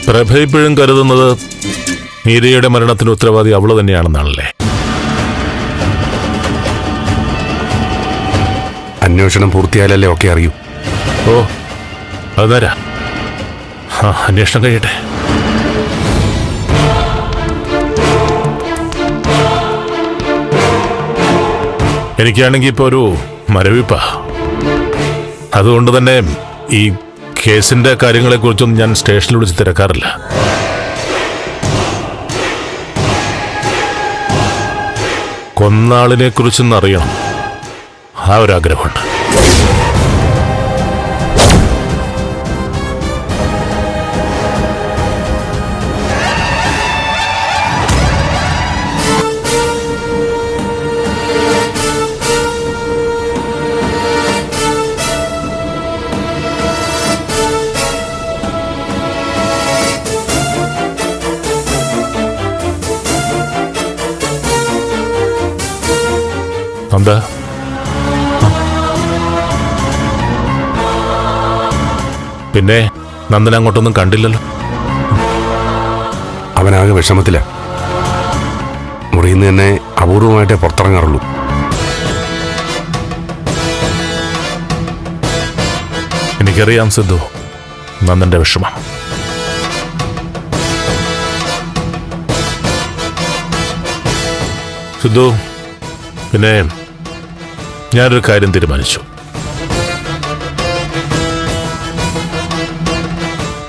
പ്രഭ ഇപ്പോഴും കരുതുന്നത് മീരയുടെ മരണത്തിന് ഉത്തരവാദി അവള് തന്നെയാണെന്നാണല്ലേ? അന്വേഷണം പൂർത്തിയായാലല്ലേ ഒക്കെ അറിയൂ. ഓ അത് നേരാ. അന്വേഷണം കഴിയട്ടെ. എനിക്കാണെങ്കിൽ ഇപ്പോൾ ഒരു മരവിപ്പാ. അതുകൊണ്ട് തന്നെ ഈ കേസിന്റെ കാര്യങ്ങളെക്കുറിച്ചൊന്നും ഞാൻ സ്റ്റേഷനിൽ വിളിച്ച് തിരക്കാറില്ല. കൊന്നാളിനെ കുറിച്ചൊന്നും അറിയണം, ആ ഒരാഗ്രഹമുണ്ട്. എന്താ? പിന്നെ നന്ദൻ അങ്ങോട്ടൊന്നും കണ്ടില്ലല്ലോ. അവനാകെ വിഷമത്തില. മുറിയിൽ നിന്ന് തന്നെ അപൂർവമായിട്ടേ പുറത്തിറങ്ങാറുള്ളൂ. എനിക്കറിയാം സിദ്ധു നന്ദന്റെ വിഷമം. സിദ്ധു, പിന്നെ ഞാനൊരു കാര്യം തീരുമാനിച്ചു.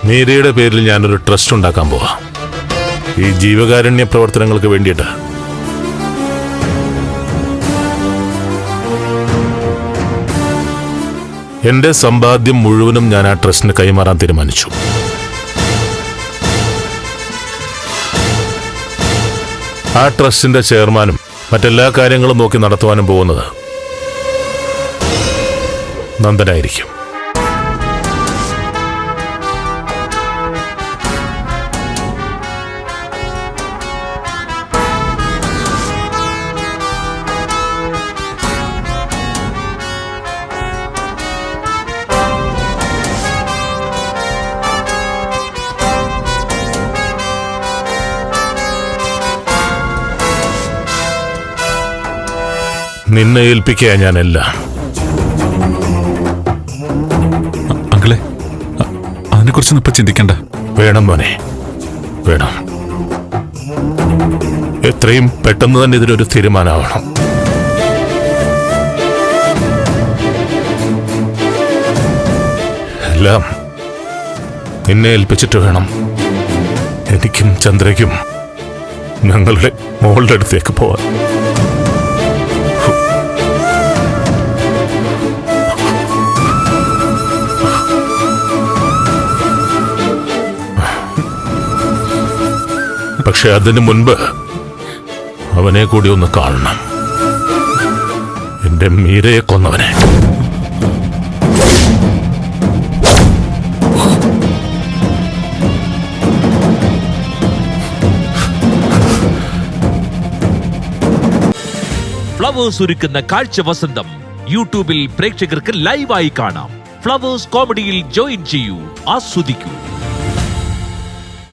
മീരയുടെ പേരിൽ ഞാനൊരു ട്രസ്റ്റ് ഉണ്ടാക്കാൻ പോവാ. ഈ ജീവകാരുണ്യ പ്രവർത്തനങ്ങൾക്ക് വേണ്ടിയിട്ട്. എന്റെ സമ്പാദ്യം മുഴുവനും ഞാൻ ആ ട്രസ്റ്റിന് കൈമാറാൻ തീരുമാനിച്ചു. ആ ട്രസ്റ്റിന്റെ ചെയർമാനും മറ്റെല്ലാ കാര്യങ്ങളും നോക്കി നടത്തുവാനും പോകുന്നത് നന്ദനായിരിക്കും. നിന്നെ ഏൽപ്പിക്കുക ഞാനെല്ലാം. അങ്കിളെ, അതിനെക്കുറിച്ചൊന്നും ഇപ്പൊ ചിന്തിക്കണ്ട. വേണം മോനെ, വേണം. എത്രയും പെട്ടെന്ന് തന്നെ ഇതിനൊരു തീരുമാനമാവണം. എല്ലാം നിന്നെ ഏൽപ്പിച്ചിട്ട് വേണം എനിക്കും ചന്ദ്രയ്ക്കും ഞങ്ങളുടെ മോളുടെ അടുത്തേക്ക് പോവാൻ. പക്ഷെ അതിനു മുൻപ് അവനെ കൂടി ഒന്ന് കാണണം. എന്റെ മീരയെ കൊന്നവനെ. ഫ്ലവേഴ്സ് ഒരുക്കുന്ന കാഴ്ച വസന്തം യൂട്യൂബിൽ പ്രേക്ഷകർക്ക് ലൈവായി കാണാം. ഫ്ലവേഴ്സ് കോമഡിയിൽ ജോയിൻ ചെയ്യൂ, ആസ്വദിക്കൂ.